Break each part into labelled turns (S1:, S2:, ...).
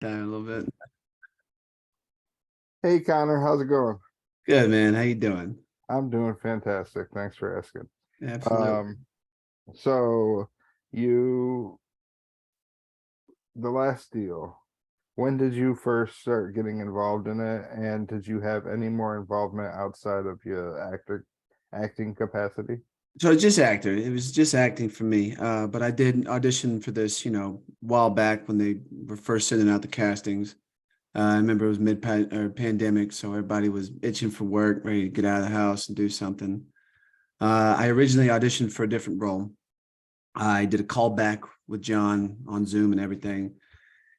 S1: Down a little bit.
S2: Hey Connor, how's it going?
S1: Good, man. How you doing?
S2: I'm doing fantastic. Thanks for asking.
S1: Absolutely.
S2: Um, so you, the last deal, when did you first start getting involved in it? And did you have any more involvement outside of your acting capacity?
S1: So it's just actor. It was just acting for me. But I did audition for this, a while back when they were first sending out the castings. I remember it was mid or pandemic, so everybody was itching for work, ready to get out of the house and do something. I originally auditioned for a different role. I did a call back with John on Zoom and everything.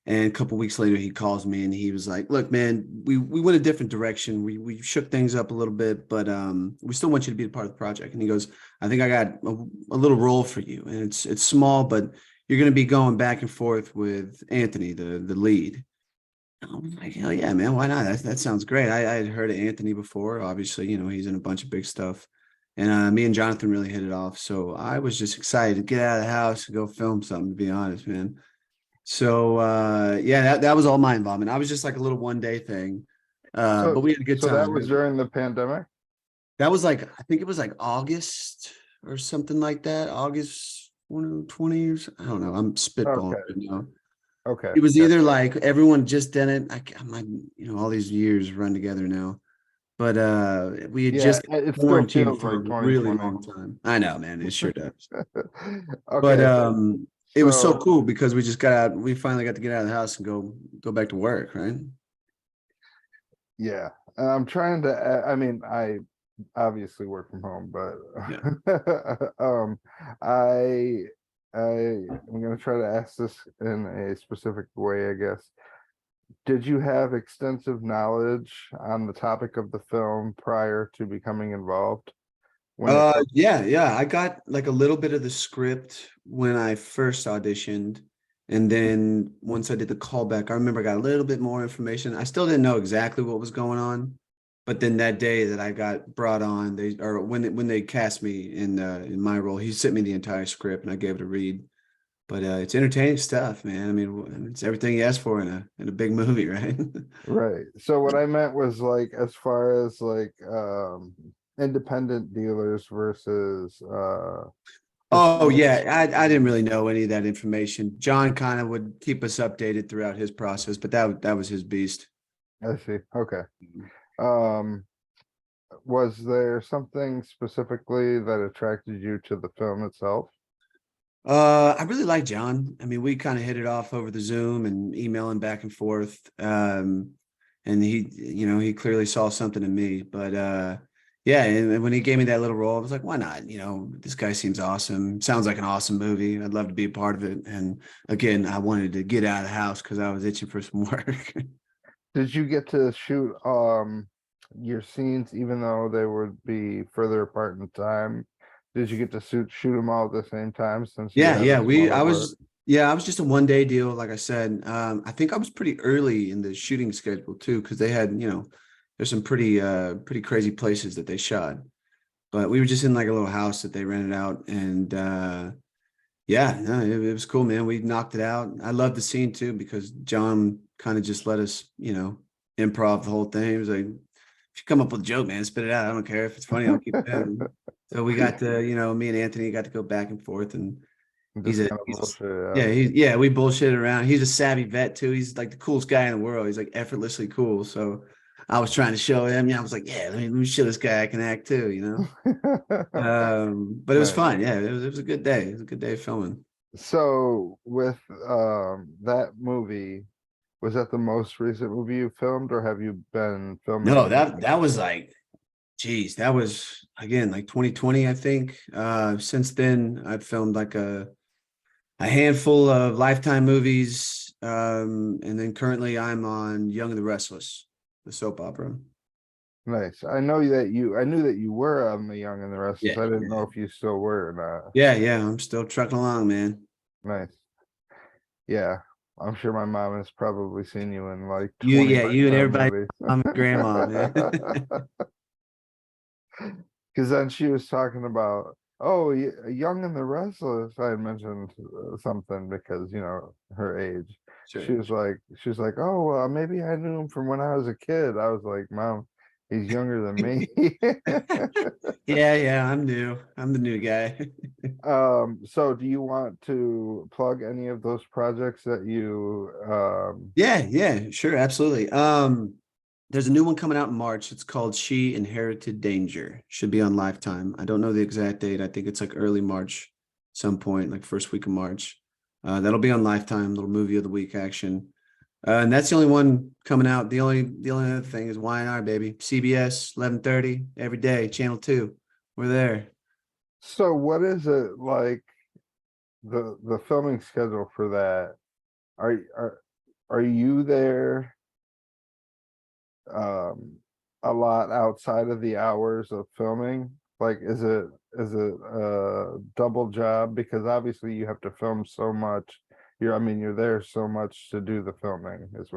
S1: And a couple weeks later, he calls me and he was like, "Look, man, we went a different direction. We shook things up a little bit, but we still want you to be a part of the project." And he goes, "I think I got a little role for you, and it's small, but you're going to be going back and forth with Anthony, the lead." And I was like, "Hell yeah, man! Why not? That sounds great." I had heard of Anthony before. Obviously, he's in a bunch of big stuff, and me and Jonathan really hit it off. So I was just excited to get out of the house and go film something. To be honest, man. So yeah, that was all my involvement. I was just like a little one day thing. But
S2: So,
S1: we had a good
S2: so that
S1: time.
S2: was during the pandemic?
S1: That was like I think it was like August or something like that. August 2020 or I don't know. I'm spitballing
S2: Okay,
S1: right now.
S2: okay,
S1: It was
S2: yeah,
S1: either like everyone just did it. I'm like, all these years run together now. But we had
S2: yeah.
S1: just
S2: It still
S1: quarantined
S2: feels
S1: for a
S2: like
S1: really
S2: 2020.
S1: long time. I know, man, it sure does. But
S2: Okay,
S1: it was so
S2: so
S1: cool because we just got out, we finally got to get out of the house and go back to work, right?
S2: yeah, I'm trying to. I mean, I obviously work from home,
S1: Yeah.
S2: but I I'm gonna try to ask this in a specific way, I guess. Did you have extensive knowledge on the topic of the film prior to becoming involved when it comes?
S1: Yeah. I got like a little bit of the script when I first auditioned. And then once I did the callback, I remember I got a little bit more information. I still didn't know exactly what was going on. But then that day that I got brought on, when they cast me in my role, he sent me the entire script and I gave it a read. But it's entertaining stuff, man. I mean, it's everything you ask for in a big movie, right?
S2: Right. So what I meant was like as far as like independent dealers versus
S1: Oh
S2: distributors.
S1: yeah, I didn't really know any of that information. John kind of would keep us updated throughout his process, but that was his beast.
S2: I see. Okay. Um, was there something specifically that attracted you to the film itself?
S1: I really like John. I mean, we kind of hit it off over the Zoom and emailing back and forth. And he clearly saw something in me. But yeah, and when he gave me that little role, I was like, why not? This guy seems awesome. Sounds like an awesome movie. I'd love to be a part of it. And again, I wanted to get out of the house because I was itching for some work.
S2: Did you get to shoot your scenes even though they would be further apart in time? Did you get to shoot them all at the same time since you
S1: Yeah,
S2: had a smaller part?
S1: I was just a one day deal. Like I said, I think I was pretty early in the shooting schedule too, because they had, there's some pretty crazy places that they shot, but we were just in like a little house that they rented out. And, yeah, no, it was cool, man. We knocked it out. I love the scene too, because John kind of just let us, improv the whole thing. He was like, if you come up with a joke, man, spit it out. I don't care if it's funny. I'll keep it in. So we got to, me and Anthony got to go back and forth, and
S2: Just kind of bullshit it out.
S1: we bullshit around. He's a savvy vet too. He's like the coolest guy in the world. He's like effortlessly cool. So I was trying to show him, I was like, yeah, let me show this guy I can act too. But it was
S2: Nice.
S1: fun. Yeah, it was a good day. It was a good day of filming.
S2: So with that movie, was that the most recent movie you filmed, or have you been filming
S1: No,
S2: anything?
S1: that was like, geez, that was again like 2020, I think. Since then I've filmed like a handful of Lifetime movies. And then currently I'm on Young and the Restless, the soap opera.
S2: Nice. I knew that you were on The Young and the Restless.
S1: Yeah,
S2: I didn't know
S1: yeah.
S2: if you still were or
S1: Yeah. I'm still trucking along, man.
S2: not. Nice. Yeah. I'm sure my mom has probably seen you in like
S1: You,
S2: 20
S1: yeah, you and
S2: Lifetime
S1: everybody,
S2: movies.
S1: mom and grandma, man.
S2: Because then she was talking about, oh, Young and the Restless. I had mentioned something because, her age. she
S1: Sure.
S2: was like, oh, maybe I knew him from when I was a kid. I was like, Mom, he's younger than me.
S1: Yeah, yeah, I'm new. I'm the new guy.
S2: So do you want to plug any of those projects that you
S1: Yeah, yeah, sure, absolutely. There's a new one coming out in March. It's called She Inherited Danger. Should be on Lifetime. I don't know the exact date. I think it's like early March, some point, like first week of March. That'll be on Lifetime, little movie of the week action. And that's the only one coming out. The only other thing is Y&R, baby. CBS, 11:30 every day, channel 2. We're there.
S2: so what is it like the filming schedule for that? Are are are you there um a lot outside of the hours of filming? Like is it a double job? Because obviously you have to film so much. You're there so much to do the filming is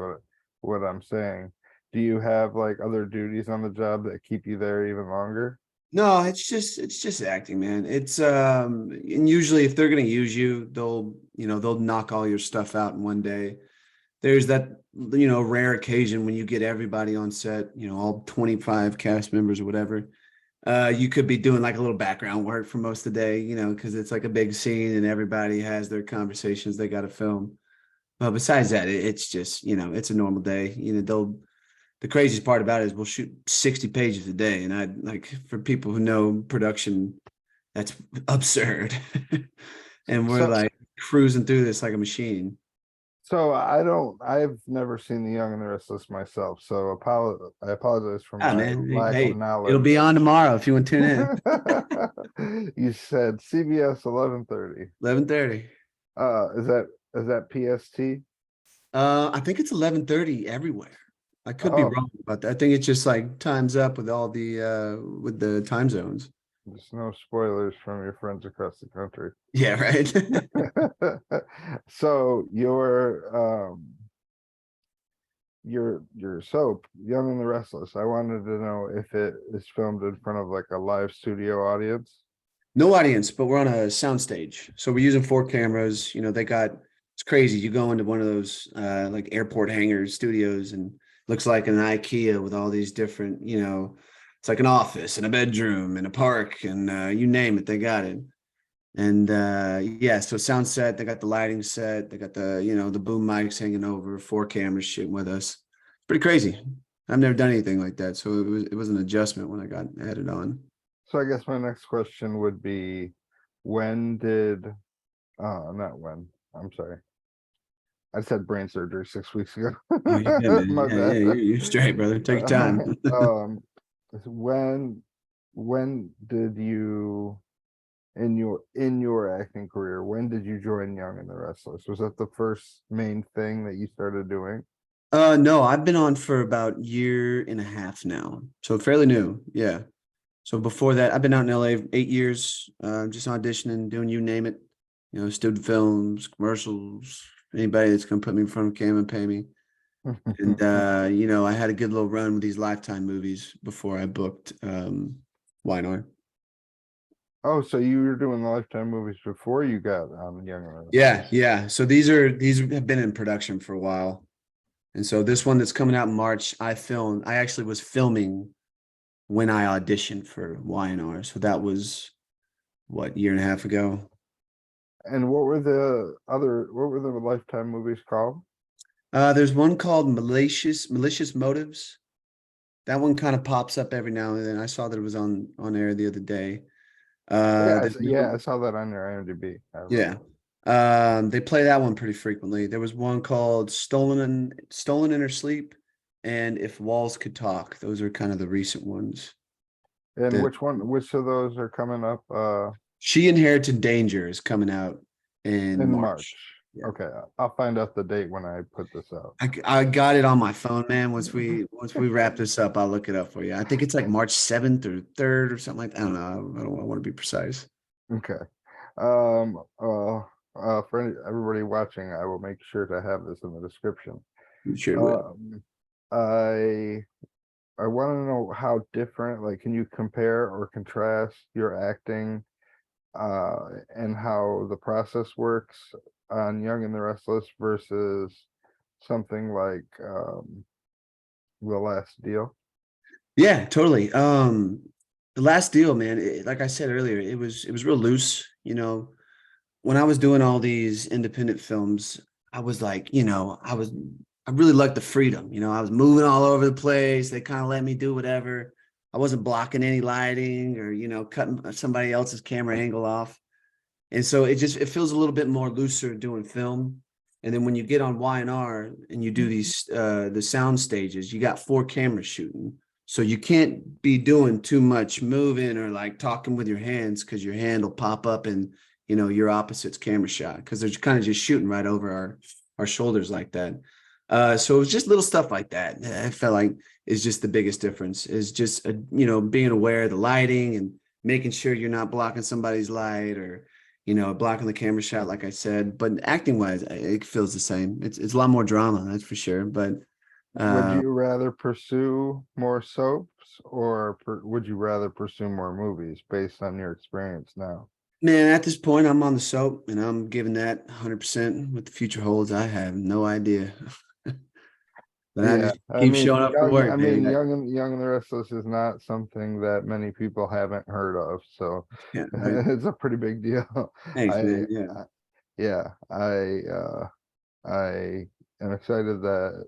S2: what I'm saying. Do you have like other duties on the job that keep you there even longer?
S1: No, it's just acting, man. It's and usually if they're gonna use you, they'll knock all your stuff out in one day. There's that rare occasion when you get everybody on set, all 25 cast members or whatever. You could be doing like a little background work for most of the day, because it's like a big scene and everybody has their conversations they got to film. But besides that, it's just, it's a normal day. The craziest part about it is we'll shoot 60 pages a day. And I like for people who know production, that's absurd. And we're
S2: So
S1: like cruising through this like a machine.
S2: I've never seen The Young and the Restless myself, so I apologize for
S1: Ah,
S2: my
S1: man.
S2: lack of
S1: Hey, it'll
S2: knowledge.
S1: be on tomorrow if you want to tune in.
S2: You said CBS 11:30.
S1: 11:30.
S2: Is that PST?
S1: I think it's 11:30 everywhere. I could be
S2: Oh,
S1: wrong about that. I think it's just like times up with all the with the time zones.
S2: there's no spoilers from your friends across the country.
S1: Yeah, right.
S2: So your soap, Young and the Restless. I wanted to know if it is filmed in front of like a live studio audience.
S1: No audience, but we're on a sound stage. So we're using 4 cameras. They got it's crazy. You go into one of those like airport hangars studios and looks like an IKEA with all these different, it's like an office and a bedroom and a park and you name it, they got it. And yeah, so sound set, they got the lighting set, they got the boom mics hanging over, 4 cameras shooting with us. Pretty crazy. I've never done anything like that. So it was an adjustment when I got added on.
S2: So I guess my next question would be, when did, not when, I'm sorry. I just had brain surgery 6 weeks ago.
S1: Oh, you good, man.
S2: My
S1: Yeah, yeah,
S2: bad.
S1: you're straight, brother. Take your time.
S2: Um, when did you in your acting career, when did you join Young and the Restless? Was that the first main thing that you started doing?
S1: No, I've been on for about a year and a half now. So fairly new. Yeah. So before that, I've been out in LA 8 years, just auditioning, doing you name it, student films, commercials, anybody that's gonna put me in front of camera and pay me. And I had a good little run with these Lifetime movies before I booked Wine.
S2: Oh, so you were doing the Lifetime movies before you got on Young and the
S1: Yeah,
S2: Restless.
S1: yeah. So these have been in production for a while. And so this one that's coming out in March, I actually was filming when I auditioned for Y&R. So that was what, year and a half ago.
S2: And what were the Lifetime movies called?
S1: There's one called Malicious Motives. That one kind of pops up every now and then. I saw that it was on air the other day. There's
S2: Yeah, I saw that on your IMDb. I
S1: Yeah.
S2: remember.
S1: They play that one pretty frequently. There was one called Stolen in Her Sleep and If Walls Could Talk. Those are kind of the recent ones.
S2: And
S1: The
S2: which of those are coming up
S1: She Inherited Danger is coming out in
S2: in
S1: March.
S2: March?
S1: Yeah.
S2: Okay, I'll find out the date when I put this out.
S1: I got it on my phone, man. Once we wrap this up, I'll look it up for you. I think it's like March 7th or 3rd or something like that. I don't know. I don't want to be precise.
S2: Okay. For everybody watching, I will make sure to have this in the description.
S1: You sure will.
S2: Um, I I want to know how different, like, can you compare or contrast your acting and how the process works on Young and the Restless versus something like The Last Deal?
S1: Yeah, totally. The Last Deal, man, like I said earlier, it was real loose. When I was doing all these independent films, I was like, I really liked the freedom. I was moving all over the place. They kind of let me do whatever. I wasn't blocking any lighting or, cutting somebody else's camera angle off. And so it feels a little bit more looser doing film. And then when you get on Y&R and you do these the sound stages, you got 4 cameras shooting. So you can't be doing too much moving or like talking with your hands because your hand will pop up and your opposite's camera shot because they're kind of just shooting right over our shoulders like that. So it was just little stuff like that. I felt like is just the biggest difference is just being aware of the lighting and making sure you're not blocking somebody's light or blocking the camera shot, like I said. But acting wise, it feels the same. It's a lot more drama, that's for sure. But
S2: Would
S1: uh,
S2: you rather pursue more soaps, or would you rather pursue more movies based on your experience now?
S1: man, at this point, I'm on the soap, and I'm giving that 100%. What the future holds, I have no idea. But I
S2: Yeah,
S1: just keep showing up for work, baby.
S2: Young and the Restless is not something that many people haven't heard of, so
S1: Yeah, right.
S2: it's a pretty big deal.
S1: Thanks,
S2: I,
S1: man. Yeah,
S2: yeah, I am excited that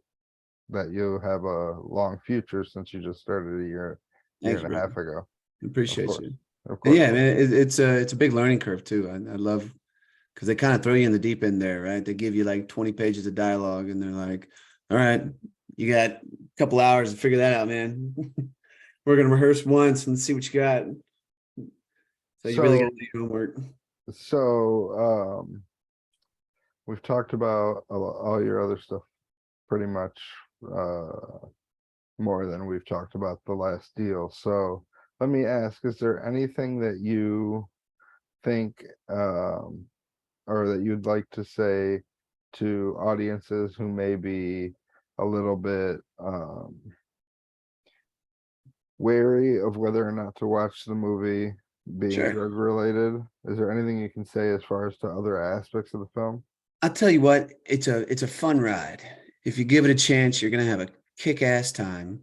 S2: you have a long future since you just started a year
S1: thank you,
S2: and a
S1: brother.
S2: half ago. Of
S1: Appreciate
S2: course,
S1: you.
S2: of
S1: And
S2: course.
S1: yeah, man, it's a big learning curve too. I love because they kind of throw you in the deep end there, right? They give you like 20 pages of dialogue, and they're like, "All right, you got a couple hours to figure that out, man. We're gonna rehearse once and see what you got." So you really got
S2: So,
S1: to do your homework.
S2: so we've talked about all your other stuff pretty much uh, more than we've talked about The Last Deal. So let me ask, is there anything that you think or that you'd like to say to audiences who may be a little bit wary of whether or not to watch the movie being
S1: Sure.
S2: drug related? Is there anything you can say as far as to other aspects of the film?
S1: I'll tell you what, it's a fun ride. If you give it a chance, you're gonna have a kick-ass time.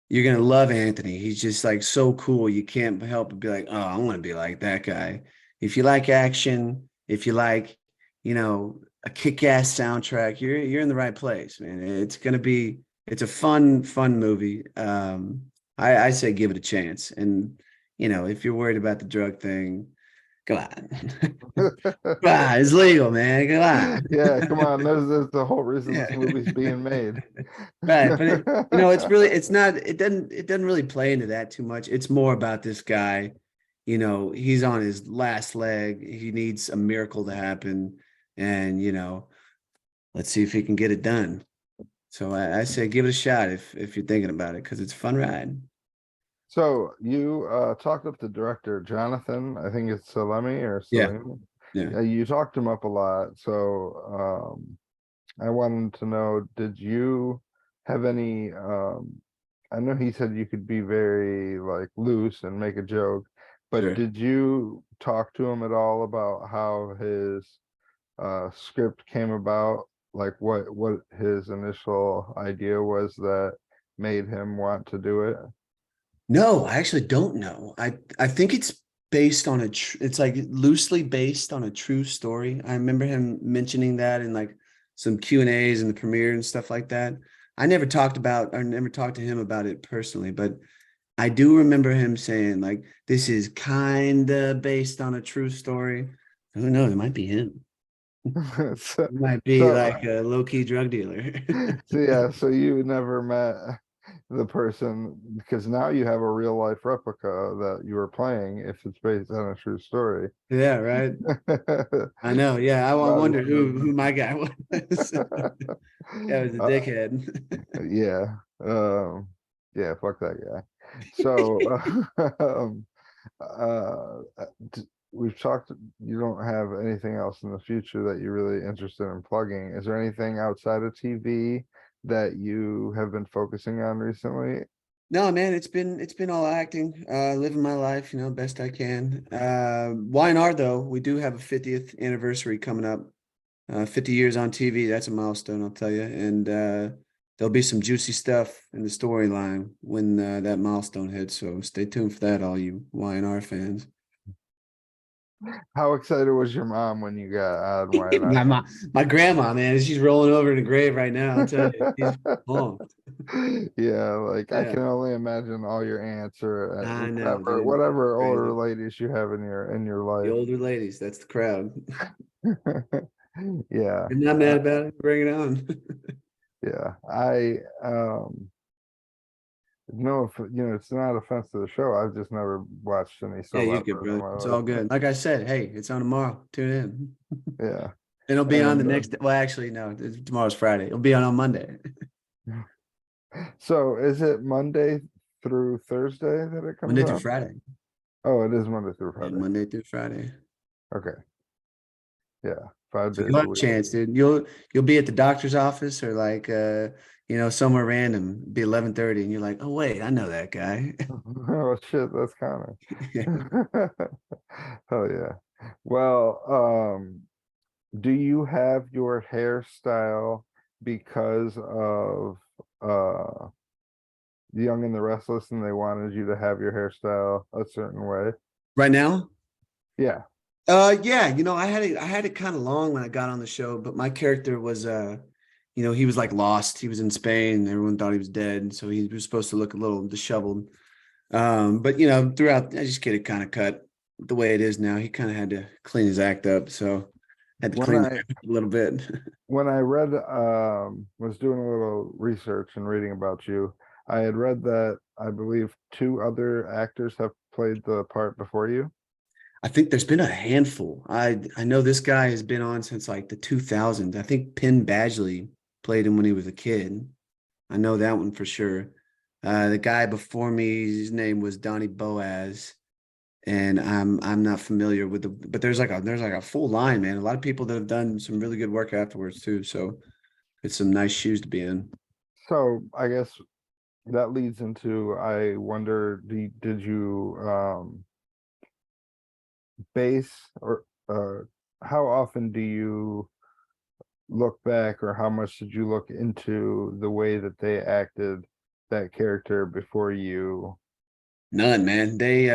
S1: You're gonna love Anthony. He's just like so cool. You can't help but be like, oh, I want to be like that guy. If you like action, if you like, a kick-ass soundtrack, you're in the right place, man. It's a fun movie. I say give it a chance. And if you're worried about the drug thing, come on. Come on, it's legal, man. Come
S2: Yeah, come
S1: on.
S2: on. That's the whole reason
S1: Yeah.
S2: this movie's being made.
S1: Right. But it doesn't really play into that too much. It's more about this guy, he's on his last leg. He needs a miracle to happen. And, let's see if he can get it done. So I say give it a shot if you're thinking about it, because it's a fun ride.
S2: So you talked up the director, Jonathan, I think it's Salemi or
S1: Yeah.
S2: Salemi.
S1: Yeah.
S2: Yeah, you talked him up a lot. So I wanted to know, did you have any I know he said you could be very like loose and make a joke, but
S1: Sure.
S2: did you talk to him at all about how his script came about? Like what his initial idea was that made him want to do it?
S1: No, I actually don't know. I think it's based on it's like loosely based on a true story. I remember him mentioning that in like some Q&As in the premiere and stuff like that. I never talked to him about it personally, but I do remember him saying like this is kind of based on a true story. Who knows? It might be him.
S2: So,
S1: It might be
S2: so,
S1: like a low-key drug dealer.
S2: so yeah, so you never met the person because now you have a real life replica that you were playing if it's based on a true story.
S1: Yeah, right. I know. Yeah, I
S2: Well,
S1: wonder who my guy was. Yeah, it was a
S2: uh,
S1: dickhead.
S2: yeah, yeah, fuck that guy. So, we've talked. You don't have anything else in the future that you're really interested in plugging. Is there anything outside of TV that you have been focusing on recently?
S1: No, man, it's been all acting, living my life, best I can. Y&R though, we do have a 50th anniversary coming up. 50 years on TV, that's a milestone, I'll tell you. And there'll be some juicy stuff in the storyline when that milestone hits. So stay tuned for that, all you YNR fans.
S2: How excited was your mom when you got on
S1: my, mom, my grandma, man, she's rolling over in the grave right now. I'll tell you, she's pumped.
S2: Yeah, like I
S1: Yeah,
S2: can only imagine all your aunts or
S1: I know,
S2: whatever
S1: dude.
S2: whatever older
S1: Crazy.
S2: ladies you have in your
S1: The
S2: life.
S1: older ladies, that's the crowd.
S2: Yeah,
S1: I'm not mad about it. Bring it on.
S2: yeah. I no, it's not offense to the show. I've just never watched any
S1: Yeah,
S2: soap
S1: you're good,
S2: operas in
S1: brother.
S2: my
S1: It's
S2: life.
S1: all good. Like I said, hey, it's on tomorrow. Tune in.
S2: Yeah,
S1: It'll be on the
S2: and
S1: next. Well, actually, no. Tomorrow's Friday. It'll be on Monday.
S2: so is it Monday through Thursday that it comes
S1: Monday through
S2: out?
S1: Friday.
S2: Oh, it is Monday through
S1: Yeah,
S2: Friday.
S1: Monday through Friday.
S2: Okay, yeah, five
S1: So
S2: days
S1: you'll
S2: a
S1: have a
S2: week.
S1: chance, dude. You'll be at the doctor's office or like somewhere random. Be 11:30, and you're like, oh wait, I know that guy.
S2: Oh shit, that's Connor.
S1: Yeah.
S2: Hell yeah. Well, do you have your hairstyle because of uh Young and the Restless and they wanted you to have your hairstyle a certain way?
S1: Right now.
S2: Yeah.
S1: Yeah, I had it kind of long when I got on the show, but my character was he was like lost. He was in Spain. Everyone thought he was dead, and so he was supposed to look a little disheveled. But throughout I just get it kind of cut the way it is now. He kind of had to clean his act up, so had to
S2: When
S1: clean the
S2: I
S1: hair up a little bit.
S2: when I read was doing a little research and reading about you, I had read that I believe two other actors have played the part before you.
S1: I think there's been a handful. I know this guy has been on since like the 2000s. I think Penn Badgley played him when he was a kid. I know that one for sure. The guy before me, his name was Donnie Boaz, and I'm not familiar with but there's like a full line, man. A lot of people that have done some really good work afterwards too. So it's some nice shoes to be in.
S2: So I guess that leads into I wonder, did you base or how often do you look back or how much did you look into the way that they acted that character before you?
S1: None, man. They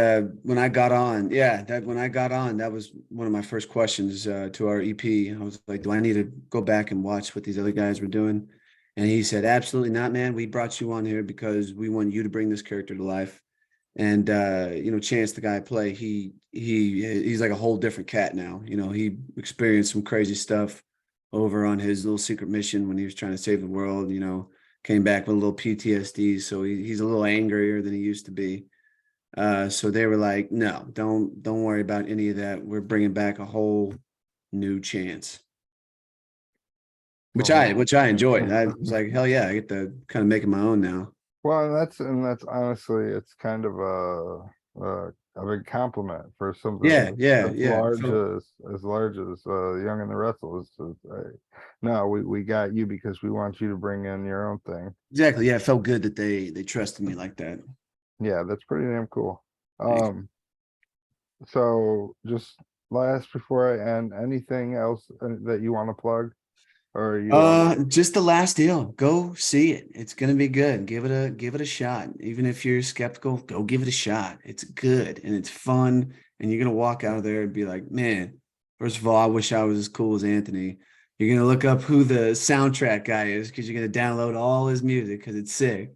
S1: when I got on, yeah, that when I got on, that was one of my first questions to our EP. I was like, do I need to go back and watch what these other guys were doing? And he said, absolutely not, man. We brought you on here because we want you to bring this character to life. And Chance, the guy I play, he's like a whole different cat now. He experienced some crazy stuff over on his little secret mission when he was trying to save the world. Came back with a little PTSD, so he's a little angrier than he used to be. So they were like, no, don't worry about any of that. We're bringing back a whole new Chance, which I
S2: Oh,
S1: which I enjoyed. I was like, hell yeah, I get to kind of make it my own now.
S2: well, and that's honestly, it's kind of a big compliment for something
S1: Yeah, yeah,
S2: as
S1: yeah.
S2: large
S1: So
S2: as large as Young and the Restless. No, we got you because we want you to bring in your own thing.
S1: exactly, yeah, it felt good that they trusted me like that.
S2: Yeah, that's pretty damn cool.
S1: Thanks.
S2: So just last before I end, anything else that you want to plug, or you
S1: Just the last deal. Go see it. It's gonna be good. Give it a shot. Even if you're skeptical, go give it a shot. It's good and it's fun, and you're gonna walk out of there and be like, man, first of all, I wish I was as cool as Anthony. You're gonna look up who the soundtrack guy is because you're gonna download all his music because it's sick.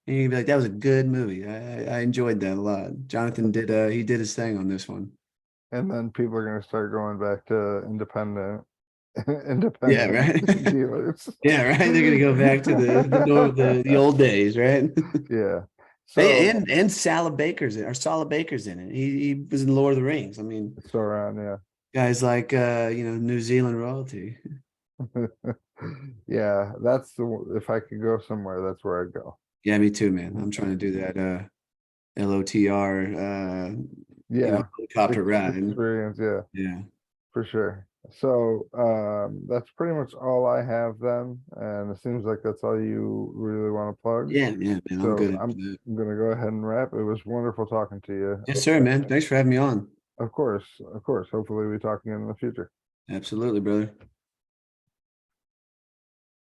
S1: And you're gonna be like, that was a good movie. I enjoyed that a lot. Jonathan did he did his thing on this one.
S2: and then people are gonna start going back to independent
S1: Yeah,
S2: independent
S1: right.
S2: dealers.
S1: Yeah, right. They're gonna go back to the old days, right?
S2: Yeah.
S1: Hey,
S2: So
S1: and Sala Baker's in it. He was in Lord of the Rings. I mean,
S2: so around, yeah.
S1: guys like New Zealand royalty.
S2: Yeah, if I could go somewhere, that's where I'd go.
S1: Yeah, me too, man. I'm trying to do that LOTR
S2: Yeah,
S1: helicopter ride.
S2: experience, yeah,
S1: Yeah.
S2: for sure. So that's pretty much all I have then, and it seems like that's all you really want to plug.
S1: Yeah, yeah, man. I'm
S2: So
S1: good after
S2: I'm
S1: that.
S2: gonna go ahead and wrap. It was wonderful talking to you.
S1: Yes, sir, man. Thanks for having me on.
S2: Of course, of course. Hopefully we talk again in the future.
S1: Absolutely, brother.